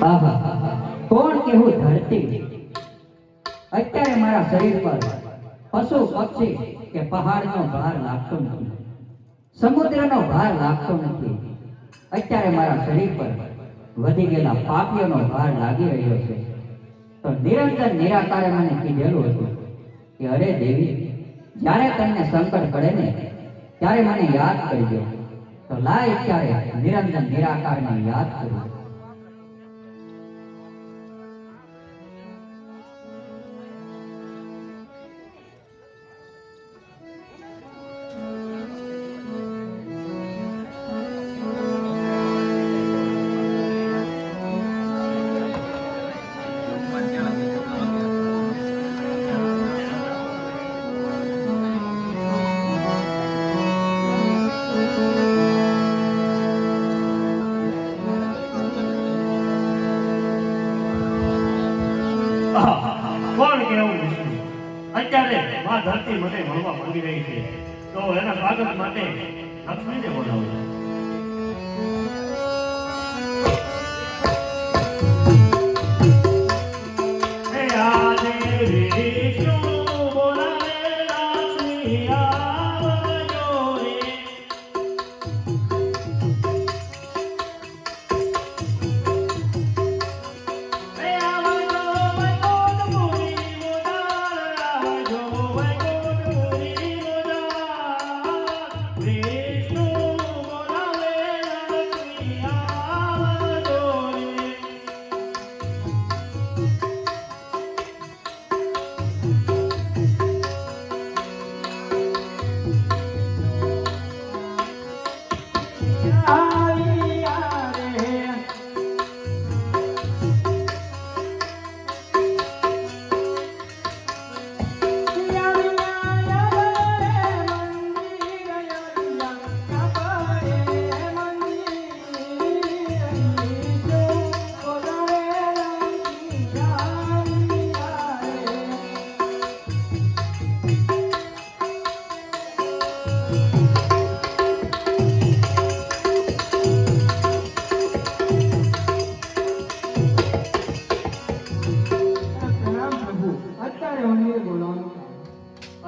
આહા કોણ કેવું ધરતી અત્યારે મારા શરીર પર પશુ પક્ષી કે પહાડનો ભાર લાગતો નથી, સમુદ્રનો ભાર લાગતો નથી. અત્યારે મારા શરીર પર વધી ગયેલા પાપીઓનો ભાર લાગી રહ્યો છે. તો નિરંતર નિરાકારે મને કીધેલું હતું કે અરે દેવી, જ્યારે તમને સંકટ પડે ને ત્યારે મને યાદ કરજો. તો લાય ત્યારે નિરંતર નિરાકારને યાદ કરજો. કોણ કેવું અત્યારે માં ધરતી મને મળવા માંગી રહી છે, તો એના સ્વાગત માટે લક્ષ્મીને બોલાવું.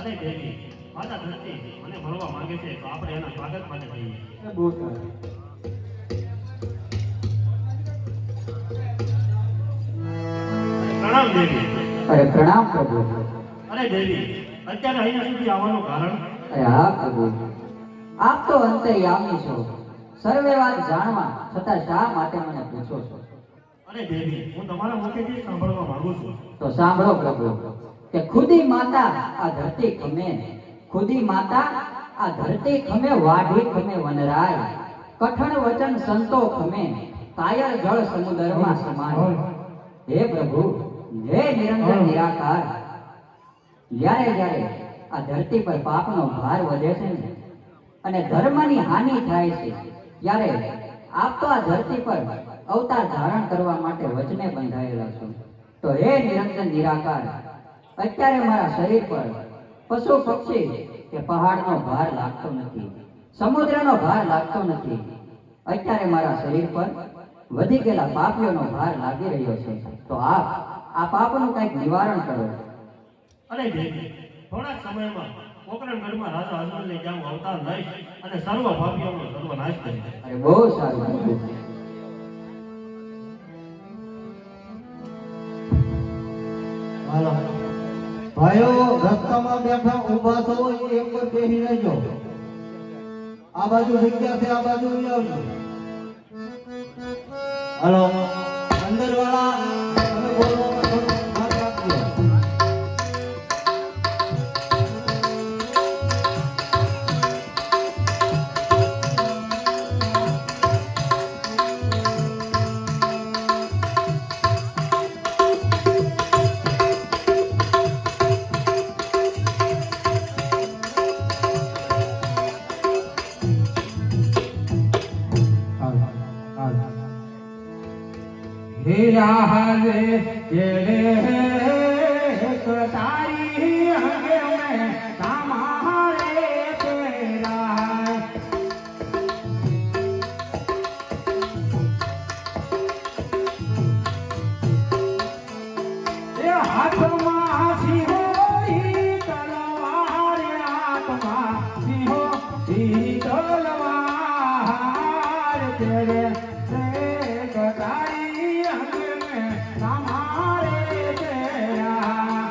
અરે દેવી, માતા ધરતી મને મળવા માંગે છે, તો આપણે એના સ્વાગત માટે જઈએ. બહુ સારું. પ્રણામ દેવી. અરે પ્રણામ પ્રભુ. અરે દેવી, અત્યારે અહીંયા સુધી આવવાનું કારણ? અરે હા પ્રભુ, આપ તો અંતર્યામી છો, સર્વે વાત જાણવા છતાં શા માટે મને પૂછો છો? અરે દેવી, હું તમારા મુખેથી સાંભળવા માંગુ છું. તો સાંભળો પ્રભુ કે ખુદી માતા આ ધરતી ખમે, ખુદી માતા આ ધરતી ખમે, વાઢી ખમે વનરાય, કઠણ વચન સંતો ખમે, કાયર જળ સમુદ્રમાં સમાય. હે પ્રભુ, હે નિરંજન નિરાકાર, જ્યારે જ્યારે આ ધરતી પર પાપનો ભાર વધે છે ને અને ધર્મની હાનિ થાય છે, ત્યારે આપ તો આ ધરતી પર અવતાર ધારણ કરવા માટે વચને બંધાયેલા છો. તો હે નિરંજન નિરાકાર, અત્યારે મારા શરીર પર પશુ પક્ષી કે પહાડનો ભાર લાગતો નથી, સમુદ્રનો ભાર લાગતો નથી. અત્યારે મારા શરીર પર વધી ગયેલા પાપીઓનો ભાર લાગી રહ્યો છે. તો આપ આ પાપનું કંઈક નિવારણ કરો. અરે દેવી, થોડા સમયમાં પોકરણગઢમાં રાજા અજમલને ત્યાં હું અવતાર લઈશ અને સર્વ પાપીઓનો સર્વનાશ કરીશ. અરે બહુ સારું. હાલો ભાઈઓ, રસ્તામાં બેઠા ઊભા છો એક પર બેસી રહેજો. આ બાજુ જગ્યા છે, આ બાજુ આવજો. હાલો અંદર વાળા, તમે બોલવામાં થોડું ધ્યાન રાખજો. हीरा तारी हमारे तेरा હાથમાં સિંહોરી તલવાર હાથમાં સિંહોરી તલવાર તેરે સે કટાઈ અંગ મેં તમારે તેરા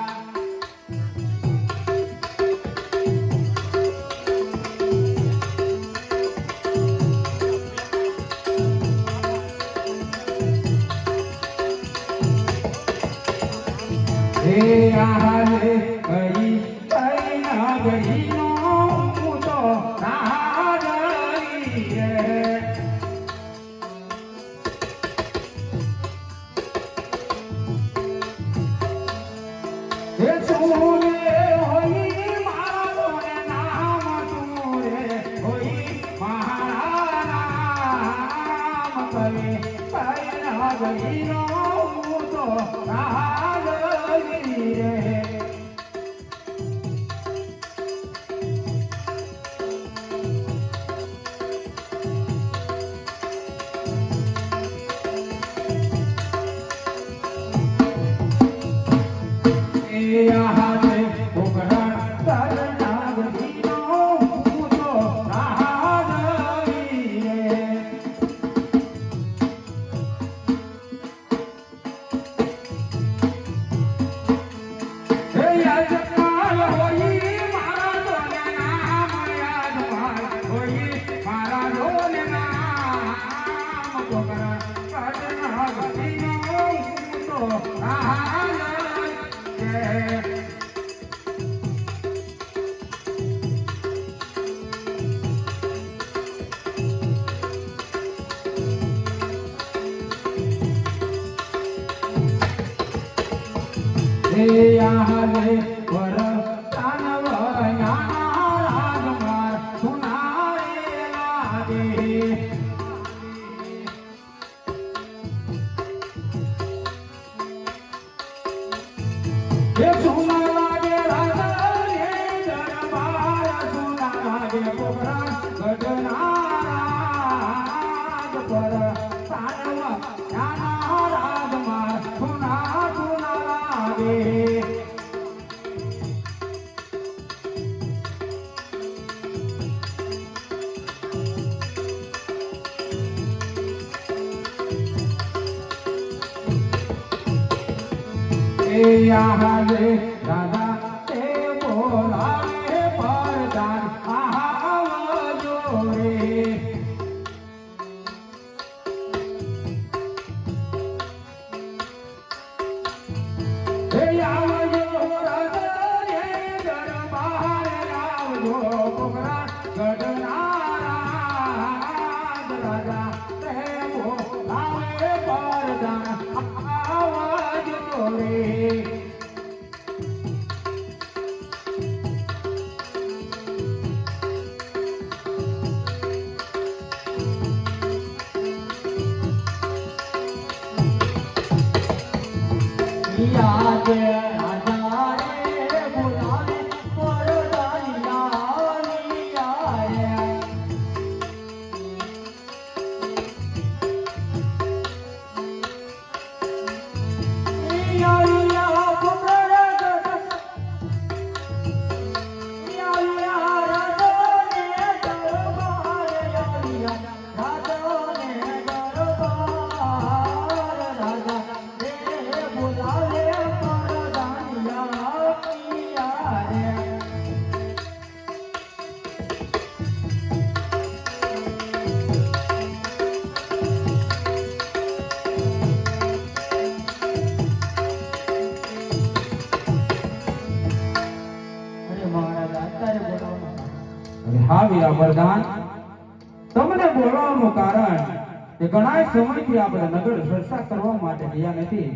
હે આહે કઈ કઈ નગરીનો હું તો નાગરી રે હે સુને હોઈ મારો ને નામ સુને હોઈ મારા નામ કઈ કઈ નગરીનો હું તો નાગરી રે રાધા તે બોલાવે પરદાન આવજો રે હે આવજો રાધા રે દરબાર આવજો કોકરા ગઢના રાજા તે બોલાવે પરદાન આવજો રે યાદ રાજા રે બોલાવે પરદાની આયા હા વીરા વરદાન તમને બોલાવવાનું કારણ કે ઘણા સમયથી આપણે નગર ચર્ચા કરવા માટે ગયા નથી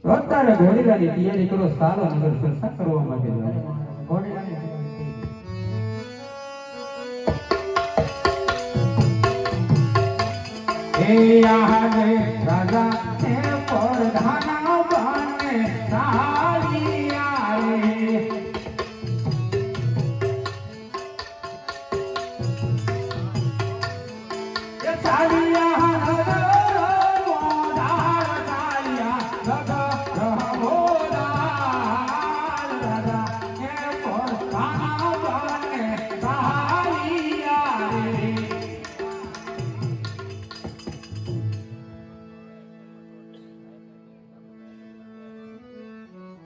અત્યારે ઘોડીલાની તૈયારી કરો સારો નગર ચર્ચા કરવા માટે હે આહે રાજા તે પરધાના બાને સાલિયા રે સાલી